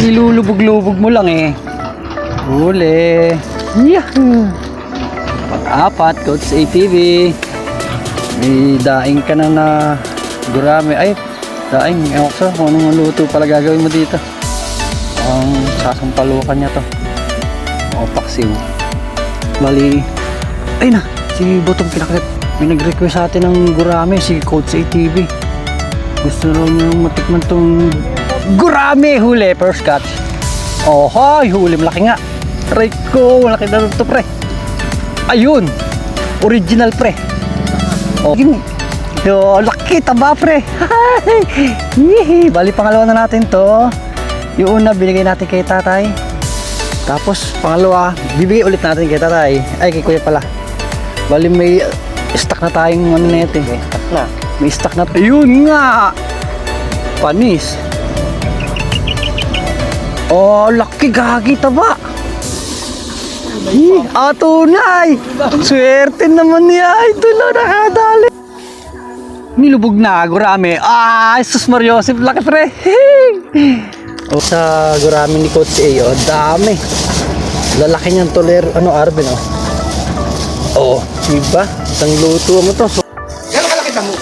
Ilulubog-lubog mo lang eh. Huli. Yahoo! Pang-apat, Coach ATV. May daing ka na gurame. Ay, daing. Ewan ko kung anong luto pala gagawin mo dito. Ang sasampalukan niya to. O, paksiw. Bali, ay na, si Botong Kinakit. May nag-request sa atin ng gurame, si Coach ATV. Gusto raw niyang matikman tong gurame. Huli, first catch. Oh, hoy, huli, malaki nga. Try ko, malaki na ito, pre. Ayun, original, pre. Oh, yo, laki, taba, pre. Bali, pangalawa na natin to. Yung una, binigay natin kay tatay. Tapos, pangalawa, bibigay ulit natin kay tatay. Ay, kay kuya pala. Bali, may stock na tayong ano na ito. May stock na. May stock na. Ayun nga. Panis. Oh, laki, gagi, taba. Tunay. Swerte naman niya. Ito lang nakadali. Nilubog na, gurame. Jesus Mariosip, laki, pre. Sa gurame ni Coach A, dami. Lalaki niyang toler, Arvin, diba? Isang luto mo to. Gano'n kalaki mo?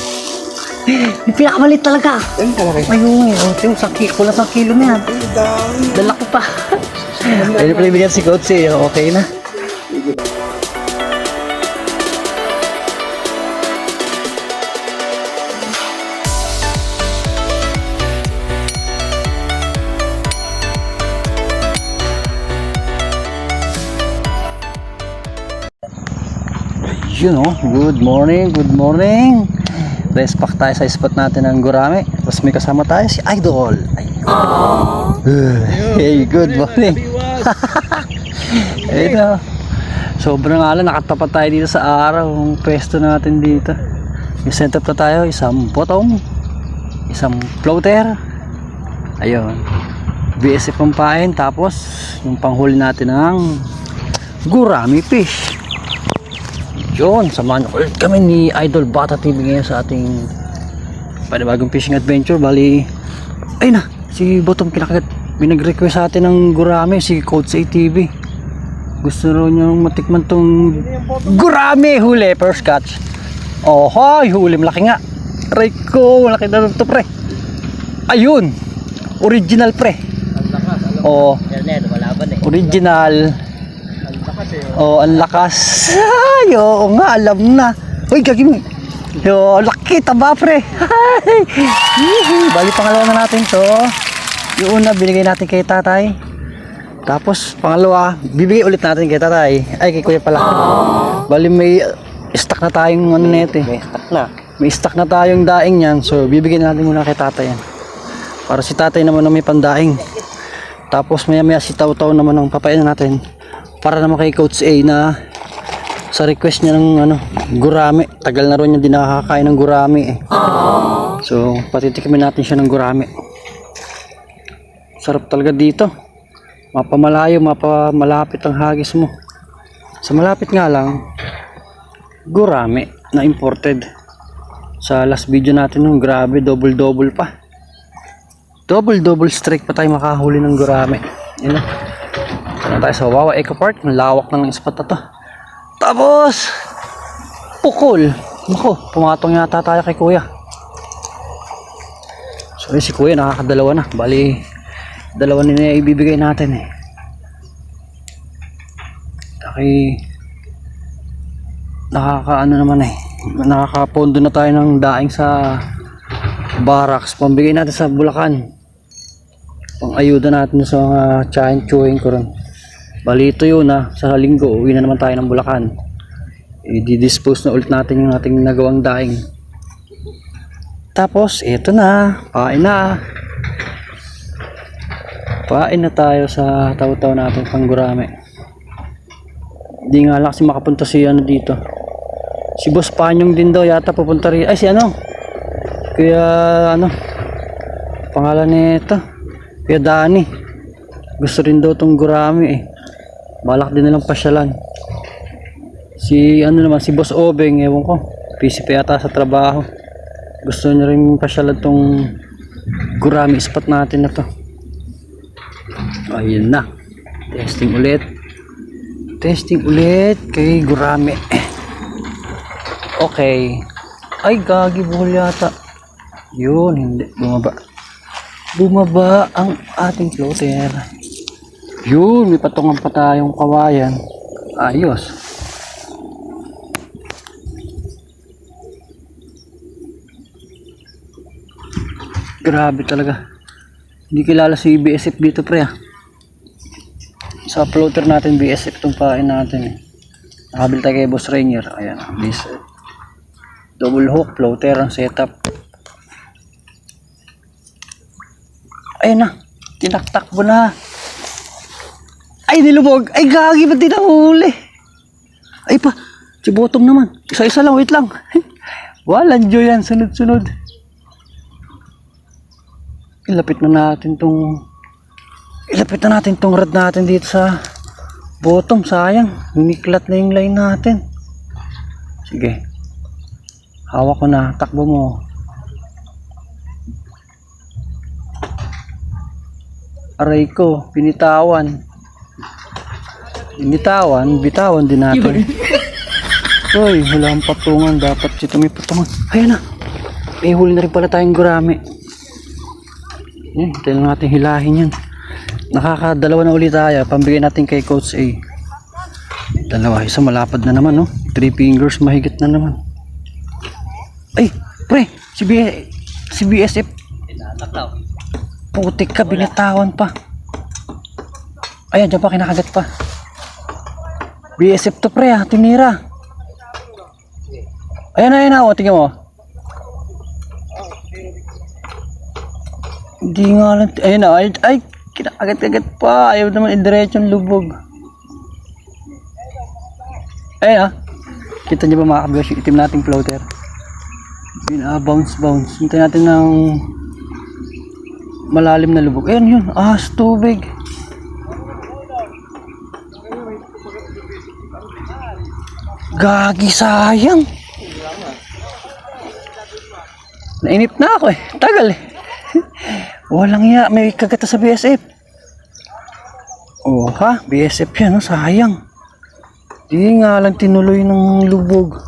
Yung pinakamalit talaga. Gano'n kalaki? Ayun, yung kulang 1 kilo na yan. Dala ko pa. Ayun pala ibigyan si Coach A, okay na. Good morning, good morning. Rest pack tayo sa spot natin ng gurame. Tapos may kasama tayo si Idol. Hey, good morning. Ito. Sobrang ala, nakatapat tayo dito sa araw. Ang pwesto natin dito. May set up na tayo, isang bottom, isang floater. Ayun. BSF pampain, tapos yung panghuli natin ng gurame fish. Yun, samahan ulit kami ni Idol Bata TV ngayon sa ating panibagong fishing adventure. Bali, ay na, si Botong Kinakit. May nag-request sa atin ng gurame, si Coach ATV. Gusto raw niyang matikman tong gurame. Huli, first catch. Oh, hoy, huli, malaki nga. Try ko, malaki na ito, pre. Ayun, original, pre. Oh, original. Ang lakas. Ang nga, alam na. Uy, gagawin. Laki, taba, pre. Bali, pangalawa na natin to. Yung una, binigay natin kay tatay. Tapos, pangalawa, bibigay ulit natin kay tatay. Ay, kay kuya pala. Bali, may stock na tayong na ito. May stock na. May stock na tayong daing yan. So, bibigyan natin muna kay tatay yan. Para si tatay naman na may pandaing. Tapos, maya-maya si Taw-Taw naman ang papainan natin. Para naman kay Coach A na sa request niya ng gurame. Tagal na rin niya din nakakain ng gurame eh. So patitikimin natin siya ng gurame. Sarap talaga dito. Mapamalayo, mapamalapit ang hagis mo. Sa malapit nga lang, gurame na imported. Sa last video natin nung grabe, double pa. Double strike pa tayo makahuli ng gurame. Yun na. Sana tayo sa Wawa Eco Park. Malawak na ng spot na to. Tapos pukol. Naku, pumatong yata tayo kay kuya. So si kuya nakakadalawa na. Bali, dalawa na ibibigay natin eh. Nakakaano naman eh. Nakakapondo na tayo ng daing sa barracks. Pambigay natin sa Bulacan. Pang ayuda natin sa mga chewing ko rin. Bali ito yun sa linggo uwi na naman tayo ng Bulacan. I-dispose na ulit natin yung ating nagawang daing. Tapos ito na, pain na tayo sa Taw-Taw natin pang gurame. Hindi nga lang kasi makapunta si dito. Si Boss Panyong din daw yata pupunta rin. Ay si kaya pangalan nito, kaya Dani. Gusto rin daw tong gurame eh. Balak din nilang pasyalan. Si naman, si Boss Obeng, ewan ko. Busy pa yata sa trabaho. Gusto niya rin pasyalan tong gurami spot natin na to. Ayun na. Testing ulit. Testing ulit kay gurami. Okay. Ay, gagi, buhol yata. Yun, hindi. Bumaba. Bumaba ang ating floater. Yun, may patungan pa tayong kawayan. Ayos. Grabe talaga. Hindi kilala si BSF dito, pre. Sa floater natin, BSF itong pain natin. Nakabil tayo kay Boss Rainier. Ayan, this double hook floater ang setup. Ayun na, tinaktakbo na. Ay, nilubog. Ay, gagi, ba't di nahuli? Ay pa, si bottom naman. Isa-isa lang, wait lang. Walang joy yan, sunod-sunod. Ilapit na natin tong rod natin dito sa bottom. Sayang, lumiklat na yung line natin. Sige, hawak ko na, takbo mo. Aray ko, binitawan din natin. Uy, wala ang patungan, dapat dito may patungan. Ayan na, may huli na rin pala tayong gurami. Yan, hintayin lang natin hilahin yan. Nakakadalawa na ulit tayo. Pambigay natin kay Coach A. Dalawa, isa malapad na naman, no? 3 fingers mahigit na naman. Ay, pre, si BSF. Putik ka, binitawan pa. Ayan, dyan pa, kinakagat pa. BSF to, pre, tinira. Ayan, o, tingnan mo. Hindi nga lang, ayun na, ay, kinakagat-kagat pa. Ayaw naman idiretso yung lubog. Ayun, kita nyo ba mga kabiyos, yung itim nating floater. Bounce. Hintayin natin ng malalim na lubog. Ayun yun, ahas tubig. Gagi, sayang. Nainip na ako eh, tagal eh. Walang ya, may kagata sa BSF. Oh ha, BSF yan, no? Sayang. Di nga lang tinuloy ng lubog.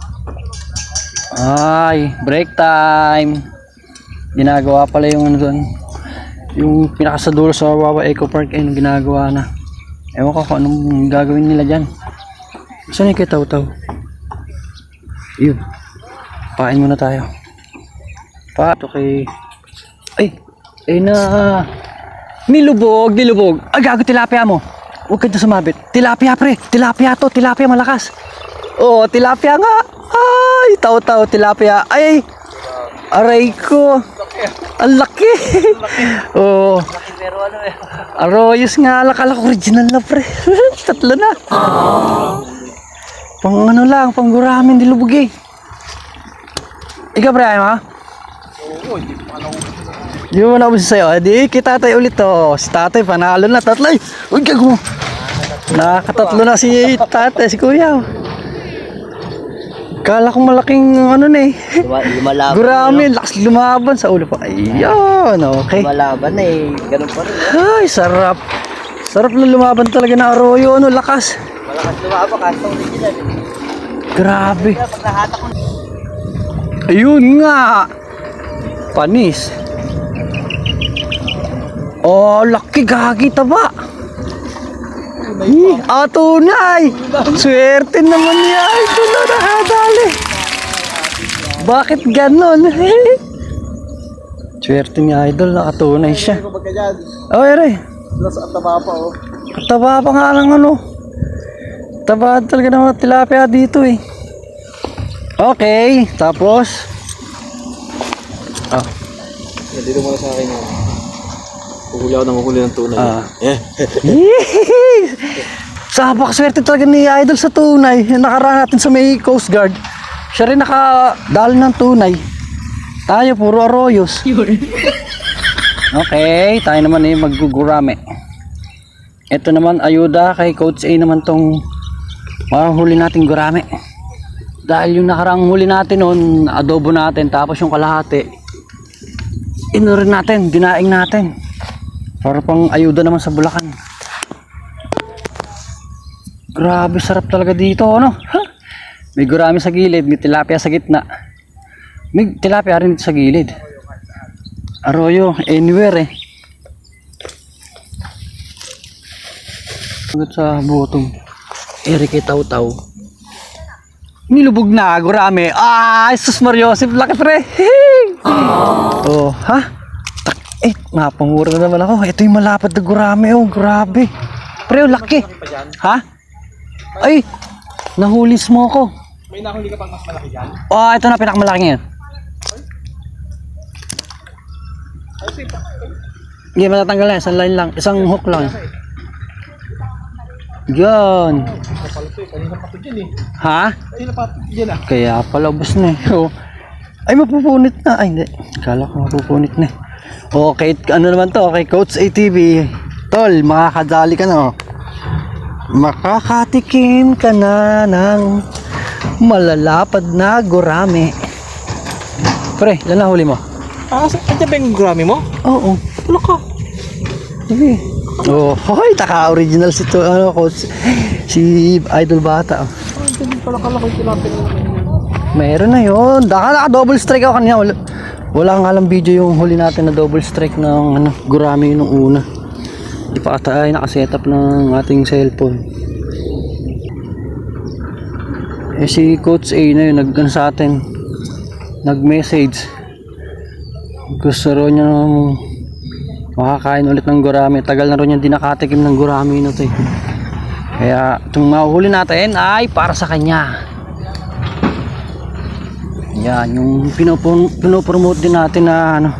Ay, break time. Ginagawa pala yung ano doon. Yung pinakasadulo sa Wawa Eco Park ay ginagawa na. Ewan ko kung anong gagawin nila dyan. Saan yung kay Taw-Taw? Yun. Pain muna tayo. Ito kay... Ay na. Nilubog. Ay, gago, tilapia mo. Huwag ka na sumabit. Tilapia, pre. Tilapia to. Tilapia malakas. Oh, tilapia nga. Ay, Taw-Taw, tilapia. Ay, aray ko. Ang laki. Oh. Arroyos nga. Akala ko original na, pre. Tatlo na. Pang ano lang, pang guramin, nilubog eh. Ikaw, pre, ayun ha? Oo, hindi pa alam. Yung na sa'yo, di kita tayo ulit to. Si tatay panalo na, tatlay. Uy, gago. Nakatatlo na si tatay, si kuya. Kala ko malaking ano na eh. Lumalaban. Gurami, lakas lumaban sa ulo pa. Ayun, okay. Lumalaban na eh, ganun pa rin. Ay, sarap. Sarap na lumaban talaga na arroyo, ano, lakas. Malakas lumaban, kasi original eh. Grabe. Pag nahatak ko. Ayun nga. Panis. Oh, laki, gagi, taba. Tunay. Swerte naman niya. Ito na nakadali. Bakit ganon? Swerte ni Idol, nakatunay siya. Oh, ere. Taba pa oh. Taba pa nga lang ano. Taba talaga ng mga tilapia dito eh. Okay, tapos. Dito muna sa akin yun. Huhuli ako ng huhuli ng tunay. Sabak, swerte talaga ni Idol sa tunay. Nakaraan natin sa may Coast Guard. Siya rin nakadali ng tunay. Tayo, puro arroyos. Okay, tayo naman eh maggugurame. Ito naman, ayuda kay Coach A naman tong mahuli nating gurame. Dahil yung nakaraang huli natin noon, adobo natin, tapos yung kalahati rin natin, dinaing natin. Para pang ayuda naman sa Bulacan. Grabe, sarap talaga dito, ano? Ha? May gurami sa gilid, may tilapia sa gitna. May tilapia rin dito sa gilid. Arroyo, anywhere eh. Hanggang sa bottom. Eri kay Taw-Taw. Nilubog na, gurami. Ah, Jesus Mariosip, laki pre. Oh, ha? Napangura na naman ako. Ito yung malapad na gurami, oh, grabe. Pre, oh, laki. Ha? Ay, nahulis mo ako. May nahuli ka pang mas malaki dyan? Oh, ito na, pinakamalaki ngayon. Hindi, matatanggal na. Isang line lang. Isang hook lang. Yan. Kanina pa ito dyan eh. Ha? Kanina pa ito dyan ah. Kaya pala, ubos na eh. Oh. Ay, mapupunit na. Ay, hindi. Kala ko mapupunit na eh. Okay, ano naman to? Okay, Coach ATV. Tol, makakadali ka na oh. Makakatikim ka na ng malalapad na gurami. Pre, ilan na huli mo? Ito ba yung gurami mo? Oo. Ano ka? Sige. Oh, hoy, taka original si to, ano, Coach. Si Idol Bata. Oh. Hindi pala kalaki tilapia na naman. Meron na yun. Naka-double strike ako kanina. Wala nga lang video yung huli natin na double strike ng ano, gurami nung una. Di pa ata ay nakasetup ng ating cellphone. Eh si Coach A na yun, nag-ano sa atin, nag-message. Gusto rin niya makakain ulit ng gurami. Tagal na rin niya di nakatikim ng gurami na to eh. Kaya itong mahuhuli natin ay para sa kanya. Yan, yung pinopromote din natin na ano,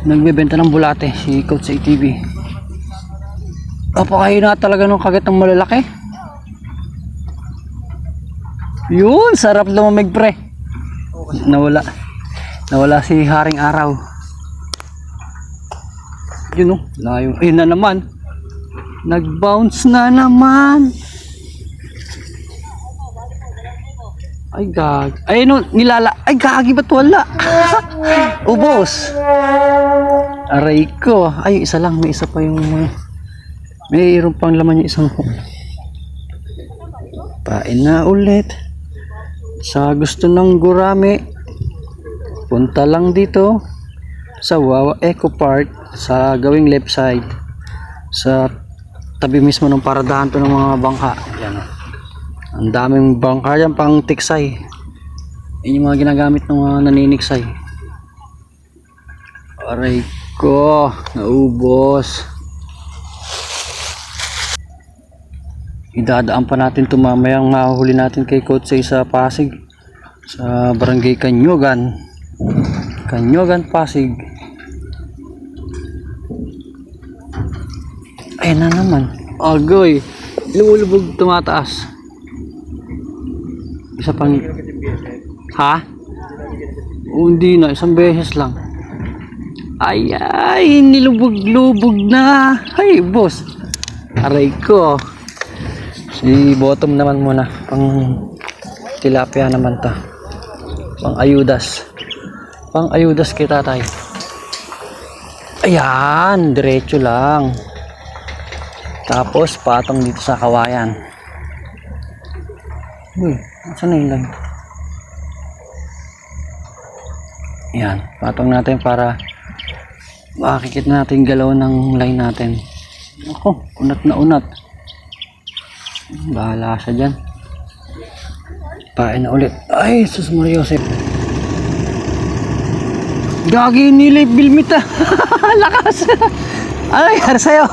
nagbebenta ng bulate, si Coach ATV. Apakayo na talaga nung kagat ng malalaki. Yun, sarap lumamig pre. Nawala si Haring Araw. Yun oh, layo. Ayun na naman. Nag-bounce na naman. Ay gag. Ay no, nilala. Ay gagi, ba't wala? Ubos. Aray ko. Ay isa lang, may isa pa yung mayroon pang laman yung isang hook. Pain na ulit. Sa gusto ng gurami, punta lang dito sa Wawa Eco Park sa gawing left side. Sa tabi mismo ng paradahan to ng mga bangka. Yan. Ang daming bangka yan pang tiksay. Yan yung mga ginagamit ng mga naniniksay. Aray ko, naubos. Idadaan pa natin ito mamayang mahuli natin kay Coach sa Pasig. Sa Barangay Kanyogan. Kanyogan, Pasig. Ayun na naman. Agoy. Lumulubog, tumataas. Isa pang... Ha? O, hindi na. Isang beses lang. Ay, nilubog-lubog na. Ay, boss. Aray ko. Si bottom naman muna. Pang tilapia naman ta. Pang ayudas. Pang ayudas kita tayo. Ayan. Diretso lang. Tapos patong dito sa kawayan. Uy, saan na yung line? Yan, patong natin para makikita natin galaw ng line natin. Ako, unat na unat. Bahala siya dyan. Pain na ulit. Ay, sus Mariosep. Gagi nilay bilmit ah. Lakas. Ano nangyari sa'yo?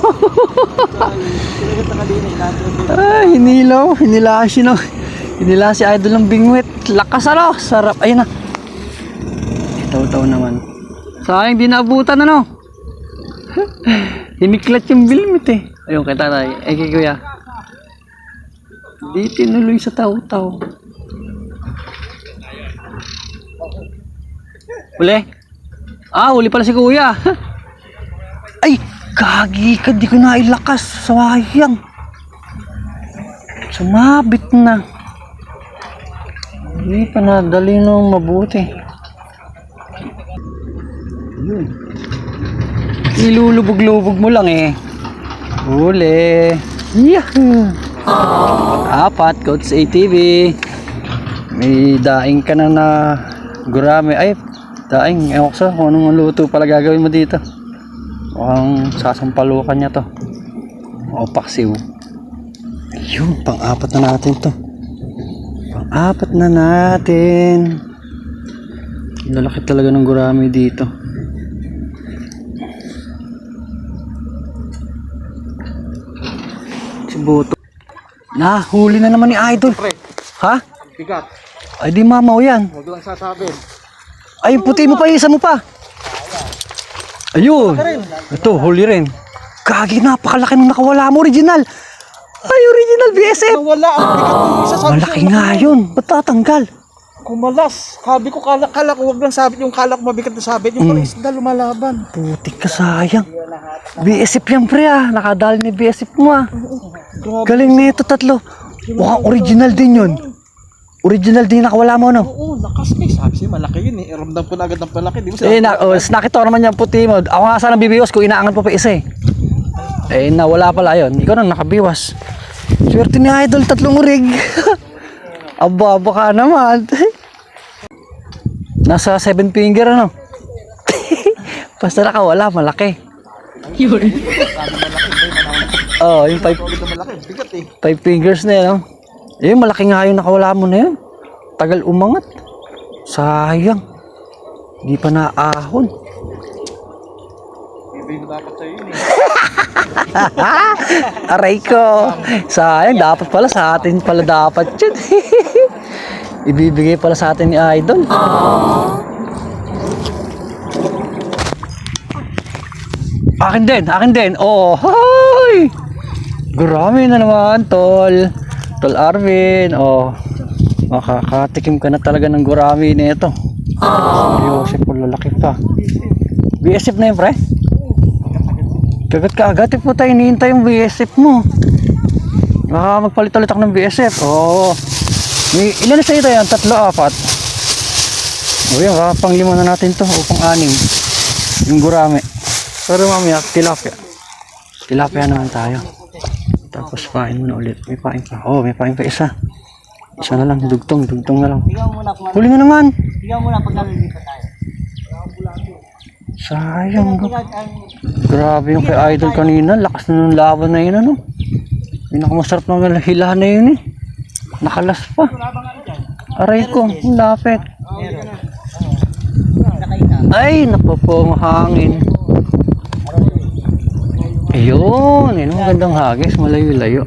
Ay, hinila si Idol ng bingwit. Lakas ano, sarap. Ayun na. Taw-taw naman. Sayang di naabutan ano. Hiniklat yung bilmit eh. Ayun kay tatay. Kay kuya. Di tinuloy sa taw-taw. Huli? Ah, huli pala si kuya. Ay, gagi ka, di ko na ilakas. Sayang. Sumabit na. Hindi pa nadali nung mabuti. Ilulubog-lubog mo lang eh. Huli. Yahoo! Apat, Coach ATV. May daing ka na gurame. Ay, daing. Ewan ko sa kung anong luto pala gagawin mo dito. Mukhang sasampalukan niya to. O, paksiw. Ayun, pang-apat na natin to. Pang-apat na natin. Lalaki talaga ng gurame dito. Si Boto. Nahuli na naman ni Idol. Ha? Bigat. Ay di mamaw yan. Huwag lang sasabihin. Ay puti mo pa, isa mo pa. Ayun. Ito, huli rin. Gagi, napakalaki nung nakawala mo, original. Ay, original BSF. Wala ang bigat ng isa sa Malaki nga yun. Ba't tatanggal? kumalas. Sabi ko, kala ko wag lang sabit yung kala ko mabigat na sabit. Yung pala isda lumalaban. Putik ka, sayang. BSF yan pre ah. Nakadali ni BSF mo ah. Galing nito tatlo. Mukhang original din yun. Original din nakawala mo no? Oo, lakas eh. Sabi siya, malaki yun eh. Ramdam ko na agad ng palaki. Di ba nakita ko naman yung puti mo. Ako nga sana bibiwas ko, inaangan pa isa eh. Eh, nawala pala yun. Ikaw nang nakabiwas. Swerte ni Idol, tatlong urig. Aba, baka naman. Nasa 7 finger ano? Basta nakawala, malaki. Yun. Oh, yung 5 fingers na yun, no? Eh, malaki nga yung nakawala mo na yun. Tagal umangat. Sayang. Hindi pa naahon. Ibig na dapat sa'yo yun eh. Aray ko. Sayang, dapat pala sa atin pala dapat yun. Ibibigay pala sa atin ni Idol. Akin din. Oh, hoy! Grabe na naman, tol. Tol Arvin, oh. Makakatikim ka na talaga ng gurami nito. Seryoso po, lalaki pa. BSF na yun, pre? Kagat ka agad, po tayo hinihintay yung BSF mo. Baka magpalit ulit ako ng BSF. Oo. May ilan na sa ito yan? 3, 4. O yan, baka pang 5 na natin to o pang 6. Yung gurami. Pero mamaya, tilapia. Tilapia naman tayo. Tapos pain mo na ulit. May pain pa. Oh, may pain pa isa. Isa na lang, dugtong na lang. Huli mo naman. Bigyan mo na pag nalilipat tayo. Sayang. Grabe yung kay Idol kanina. Lakas na ng laban na yun, ano? Pinakamasarap na hilahan na yun eh. Nakalas pa. Aray ko, lapit. Ay, napapong hangin. Ayun, yun ang gandang hagis. Malayo-layo.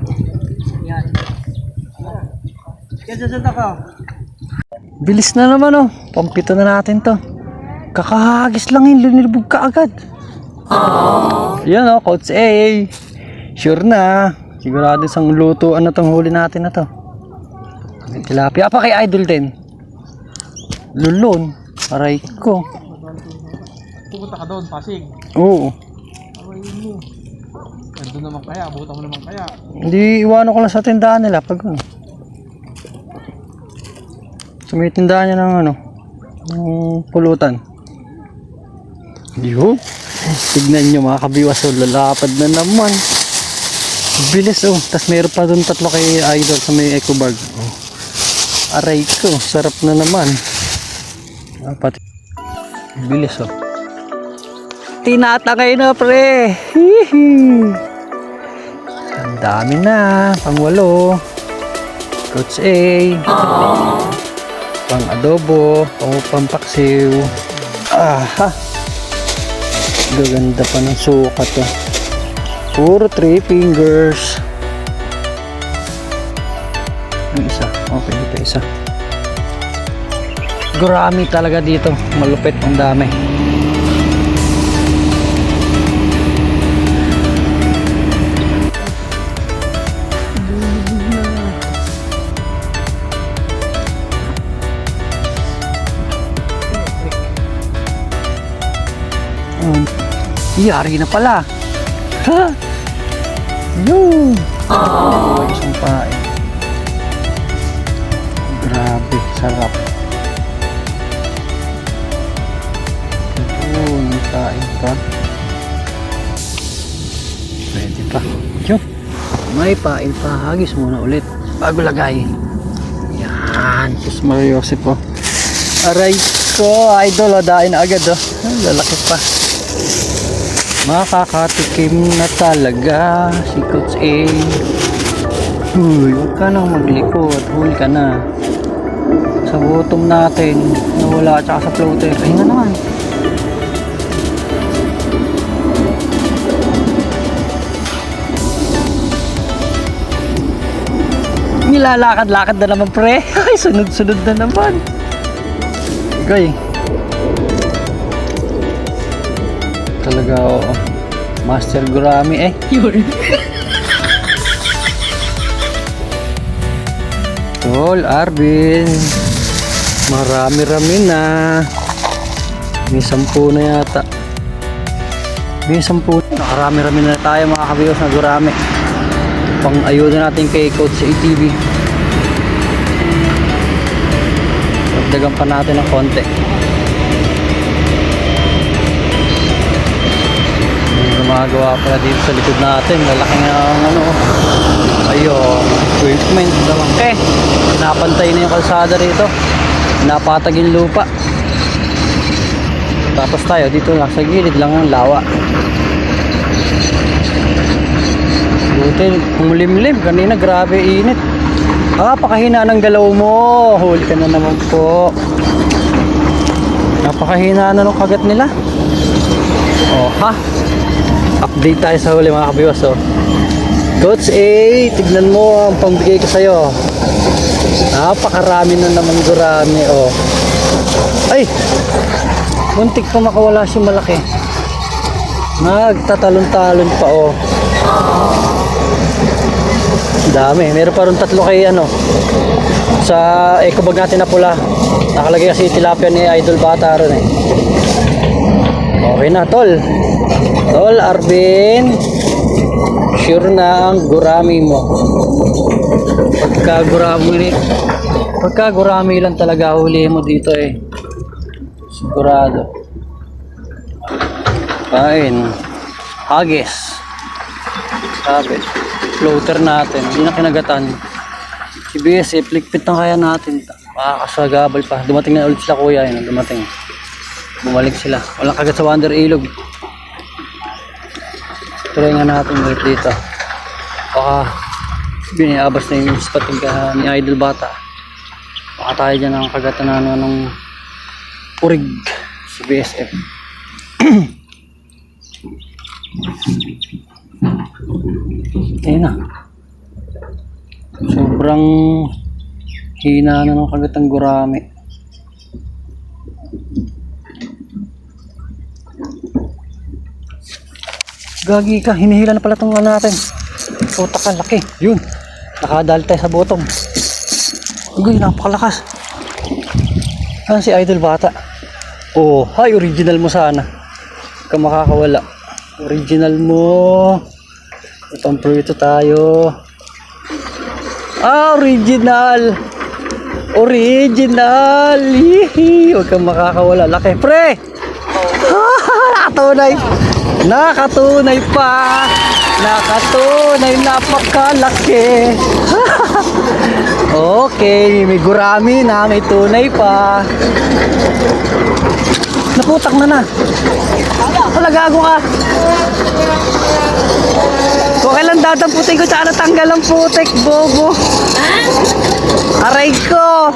Bilis na naman oh. Pampito na natin to. Kakahagis lang yun, lunilbog ka agad. Yan oh, Coach A. Sure na. Sigurado isang lutuan na tong huli natin na to. Tilapia pa kay Idol din. Lulon. Aray ko. Pupunta ka doon, Pasig. Oo. Doon naman kaya, abutan mo naman kaya. Hindi, iwanan ko lang sa tindahan nila pag ano. So may tindahan niya ng ano, ng pulutan. Yo, tignan nyo mga kabiwas, oh, lalapad na naman. Bilis oh, tas meron pa doon 3 kay Idol sa may eco bag. Oh. Aray ko, sarap na naman. Dapat bilis oh. Tinatangay na pre. Hihi. Ang dami na, pang 8. Coach A. Pang adobo, pang paksiw. Aha. Gaganda pa ng suka to. Puro 3 fingers. Yung isa. Okay, dito isa. Gurami talaga dito. Malupit, ang dami. Yari na pala. Ha? Yun. Oh, isang pain. Grabe, sarap. Yun, kain pa. Pwede pa. Yun. May pain pa. Hagis muna ulit. Bago lagay. Yan. Sus Maria Joseph po. Aray ko. Idol. Dain agad oh. Lalaki pa. Makakatikim na talaga. Si Coach A. Uy, huwag ka nang maglikot. Huli ka na. Sa gutom natin. Nawala tsaka sa floater. Pahinga naman. Nilalakad-lakad na naman pre. Ay, sunod-sunod na naman. Okay. Talaga oo. Master Gurami eh. Yun. Tol, Arvin. Marami-rami na. May 10 na yata. May 10. Nakarami-rami na tayo mga kabiyos na gurami. Pang ayuda natin kay Coach sa ATV. Dagdagan pa natin ng konti. May gumagawa pala dito sa likod natin. Lalaki nga ang ano. Ayun, equipment. Okay. Napantay na yung kalsada rito. Napatag yung lupa. Tapos tayo dito lang sa gilid lang ang lawa. Buti, umulimlim. Kanina grabe init. Pakahina ng galaw mo. Huli ka na naman po. Napakahina na ng kagat nila. Oh, ha? Update tayo sa huli mga kabiwas. Oh. Coach A, tignan mo ang pambigay ko sa'yo. Napakarami na naman gurami. Oh. Ay! Muntik pa makawala si malaki. Nagtatalon-talon pa. Oh. Dami. Meron pa rin 3 kay ano sa eco bag natin na pula. Nakalagay kasi tilapia ni Idol Bata ron eh. Okay na tol. Tol Arvin. Sure na ang gurami mo. Pagka gurami lang talaga huli mo dito eh. Sigurado. Kain. Hagis. Sabi. Floater natin, hindi na kinagatan. Si BSF, likpit na kaya natin. Makakasagabal pa. Dumating na ulit sila kuya, yun, dumating. Bumalik sila. Walang kagat sa Wonder Ilog. Try nga natin ulit dito. Baka biniabas na yung spot ni Idol Bata. Baka tayo dyan ang kagatan na ano ng purig si BSF. Ayun na. Sobrang hina na ng kagatang gurami. Gagi ka, hinihila na pala itong ano natin. Puta ka, laki. Yun. Nakadali tayo sa bottom. Uy, napakalakas. Saan si Idol Bata? Oh, hi, original mo sana. Huwag ka makakawala. Original mo. Itong prito tayo. Original. Original. Hihi. Huwag kang makakawala. Laki. Pre! Nakatunay. Nakatunay pa. Nakatunay. Napakalaki. Okay. May gurami na. May tunay pa. Naputak na. Gago ka. Kung kailan dadamputin ko tsaka natanggal ang putik, bobo. Aray ko.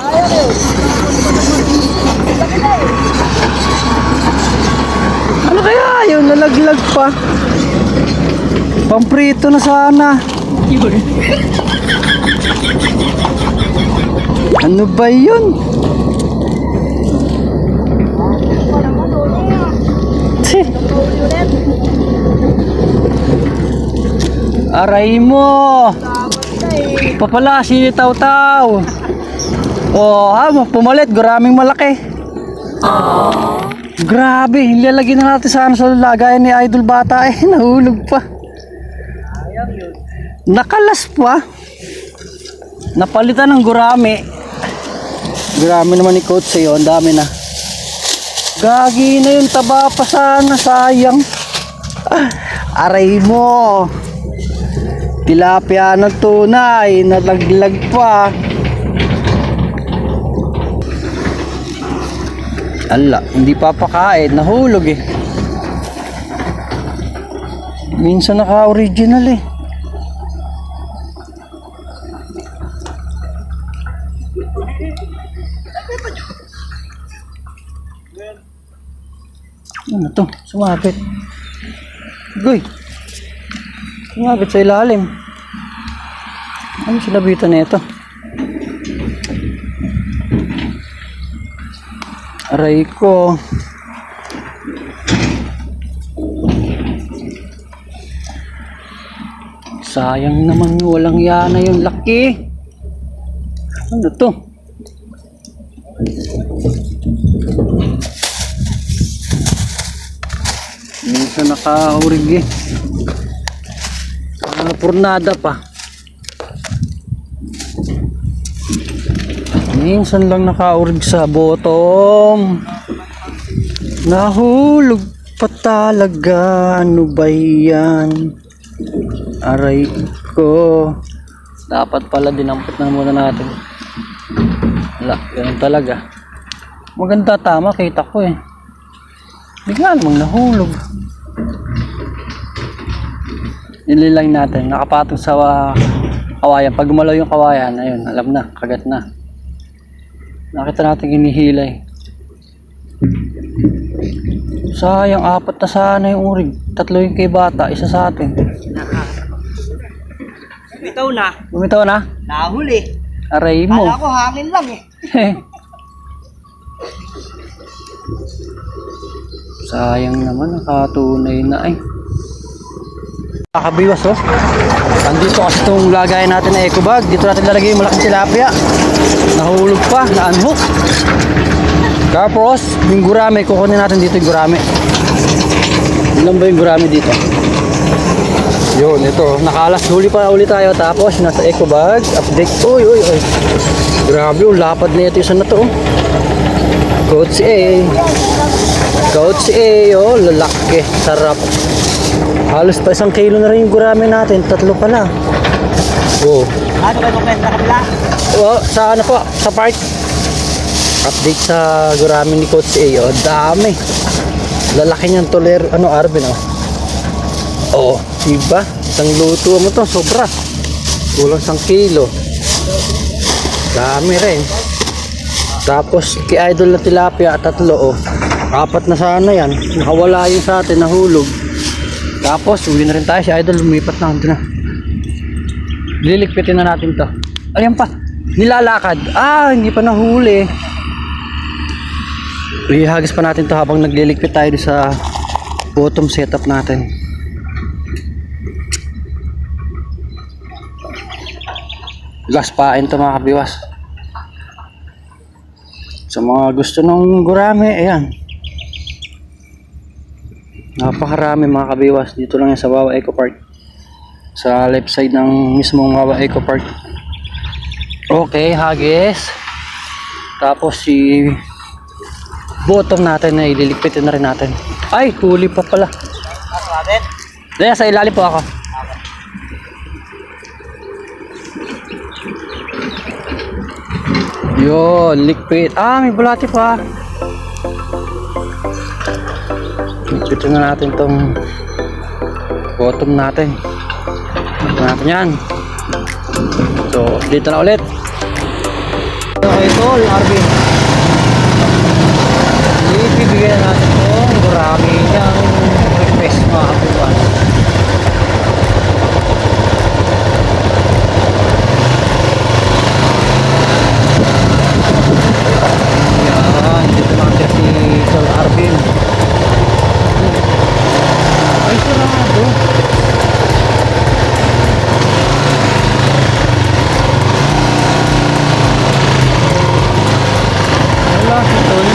Ano kaya yun? Nalaglag pa. Pamprito na sana. Ano ba yun? Aray mo. Papala si Taw-Taw. Oh, pumalit, guraming malaki. Grabe, ilalagay na natin sana sa lagayan ni Idol Bata eh, nahulog pa. Nakalas pa. Napalitan ng gurami. Gurami naman ni Coach sa'yo, ang dami na. Gagi na yung taba pa sana, sayang. Aray mo. Tilapia ng tunay, nalaglag pa. Ala, hindi papakain, nahulog eh. Minsan naka-original eh. Ano to? Sumabit. Goy. Sumabit sa ilalim. Ano sinabitan na ito? Aray ko. Sayang naman, walang yana yung laki. Ano to? Minsan nakaurig eh. Purnada pa. Minsan lang nakaurig sa bottom. Nahulog pa talaga. Ano ba yan? Aray ko. Dapat pala dinampot na muna natin. Wala, ganun talaga. Maganda, tama, kita ko eh. Bigla namang nahulog. Nililang natin, nakapatong sa kawayan. Pag gumalaw yung kawayan, ayun, alam na, kagat na. Nakita natin hinihilay. Sayang, 4 na sana yung urig. 3 yung kay bata, 1 sa atin. Bitaw na. Bumitaw na? Nahuli. Aray mo. Kala ko hangin lang eh. Sayang naman, nakatunay na ay. Kakabiwas oh. Andito kasi itong lagayan natin na eco bag. Dito natin lalagay yung malaking tilapia. Nahulog pa, na-unhook. Tapos, yung gurame, kukunin natin dito yung gurame. Ilan ba yung gurame dito? Yun, ito. Nakalas, huli pa ulit tayo. Tapos, nasa eco bag, update. Uy. Grabe, yung lapad na ito. Isa na to oh. Coach A. Coach A, oh, lalaki. Sarap. Halos pa 1 kilo na rin yung gurame natin. 3 pala. Oh. Ano ba yung sa kabila? Oh, sa ano po? Sa park. Update sa gurame ni Coach A. Oh, dami. Lalaki niyan toler. Ano, Arvin, oh. Oh, diba? Isang luto mo to. Sobra. Kulang 1 kilo. Dami rin. Tapos, kay Idol na tilapia, 3, oh. 4 na sana yan. Nakawala yun sa atin, nahulog. Tapos, uwi na rin tayo. Si Idol, lumipat na. Ito na. Liligpitin na natin to. Ayan pa. Nilalakad. Ah, hindi pa nahuli. Ihagis pa natin to habang nagliligpit tayo sa bottom setup natin. Gaspain to mga kabiwas. Sa mga gusto ng gurame, ayan. Napakarami mga kabiwas. Dito lang yan sa Wawa Eco Park. Sa left side ng mismong Wawa Eco Park. Okay, hagis. Tapos si bottom natin na ililigpitin na rin natin. Ay, huli pa pala. Daya, sa ilalim po ako. Yun, ligpit. Ah, may bulati pa. Ligpitin na natin tong bottom natin. Ligpitin natin yan. So, dito na ulit. Okay, ito, Arvin. Ibibigyan natin itong gurami niyang request mga kapiwan. Yan, dito natin si Sol Arvin. Ay, sarado. Wala si Sol.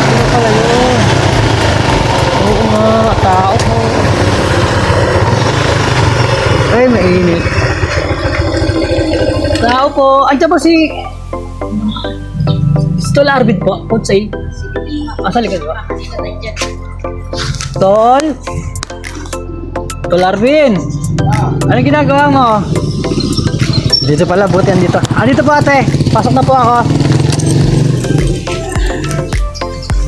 Ano pala yun? Oo nga, tao ko. Ay, mainit. Tao po. Andiyan ba si Tol Arvid po, Coach A. Sa likod ba? Tol? Tol Arvin? Anong ginagawa mo? Dito pala, buti yan dito. Dito po ate, pasok na po ako.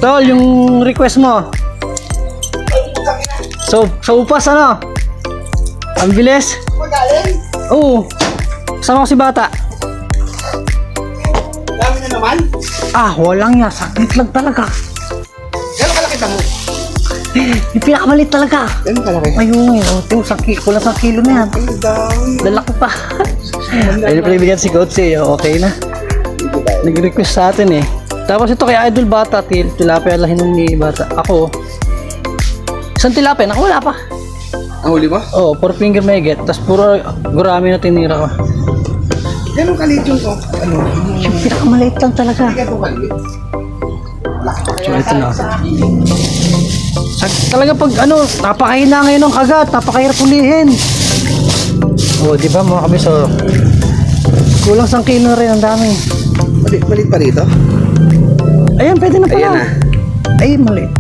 Tol, yung request mo. So, sa upas ano? Ang bilis? Magaling. Oo. Kasama ko si bata. Dami na naman. Walang nga. Sakit lang talaga. Gano'ng kalaki mo? Yung pinakamalit talaga. Gano'ng kalaki? Ayun, kulang sa kilo na yan. Ang dami. Lalaki pa. Ayun pala ibigyan si Coach eh. Okay na. Nag-request sa atin eh. Tapos ito kay Idol Bata, tilapia lang hinong ni Bata. Ako, isang tilapia, wala pa. Ang huli mo? Oo, 4 finger may get. Tapos puro gurami na tinira ko. Gano'ng kalit yung ano? Yung pinakamaliit lang talaga. Hindi ka ito kalit. So ito na. Talaga pag napakahina ngayon ng kagat, napakahirap ulihin. Di ba mga kabiso? Kulang 1 kilo na rin, ang dami. Malit pa rito? Ayan, pwede na pala. Ayan na. Ay, maliit.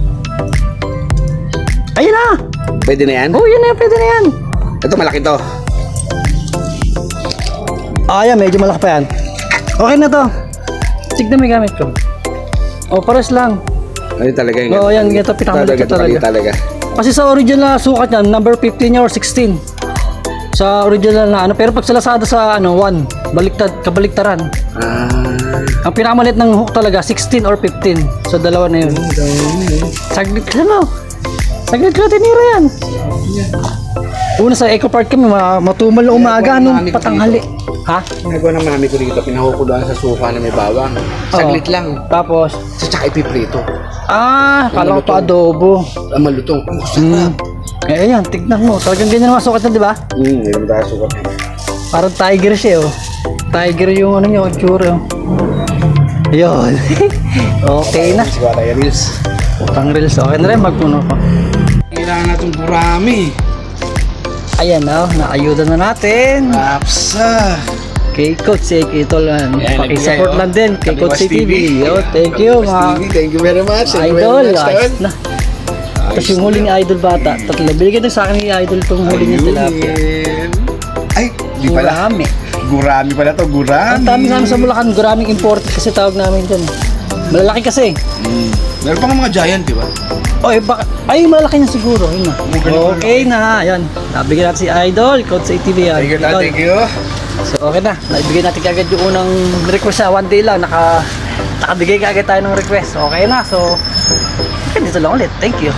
Ayan na! Pwede na yan? Yan na, pwede na yan. Ito malaki to. Ayan, medyo malaki pa yan. Okay na to. Tignan mo yung gamit ko. Pares lang. Ano talaga yung... Oo, yan, ito pinakamalit talaga. Kasi sa original na sukat niyan, number 15 or 16. Sa original na pero pag sa Lazada sa 1, kabaliktaran. Ang pinakamalit ng hook talaga 16 or 15. So dalawa na yun. Saglit lang tinira yan. Una sa Eco Park kami, matumal na umaga nung patanghali. Ha? Nagawa ng mami ko dito, pinahukuloan sa suka na may bawang. Saglit lang. Tapos? Tsaka ipiprito. Kala ko pa adobo. Ang malutong. Ang sarap. Ayan, tignan mo. Talagang ganyan naman sukat na, di ba? Ganyan tayo sukat. Parang tiger siya, Tiger yung niya, tsura. Yun. Okay na. Siguro tayo reels. Pang reels. Okay na rin, magpuno ko. Kailangan natin gurami. Ayan naayuda na natin. Apsa. Kay Coach kay Tolan. Pakisupport lang din kay Coach TV. Thank you, mga Thank you very much. Idol. Ayos na. Tapos yung huli ni Idol Bata, tatlo. Binigyan din sa akin ni Idol itong huli niya tilapia. Ay, di pala. Gurami. Gurami pala to, gurami. Ang dami namin sa Bulacan, guraming imported kasi tawag namin dyan. Malalaki kasi. Meron pa nga mga giant, di ba? Ay, malaki na siguro. Yun na. Okay na. Ayan. Nabigyan natin si Idol, Coach ATV yan. Thank you. So, okay na. Naibigyan natin kagad yung unang request sa 1 day lang. Nakabigay kagad tayo ng request. Okay na. So, dito lang ulit. Thank you.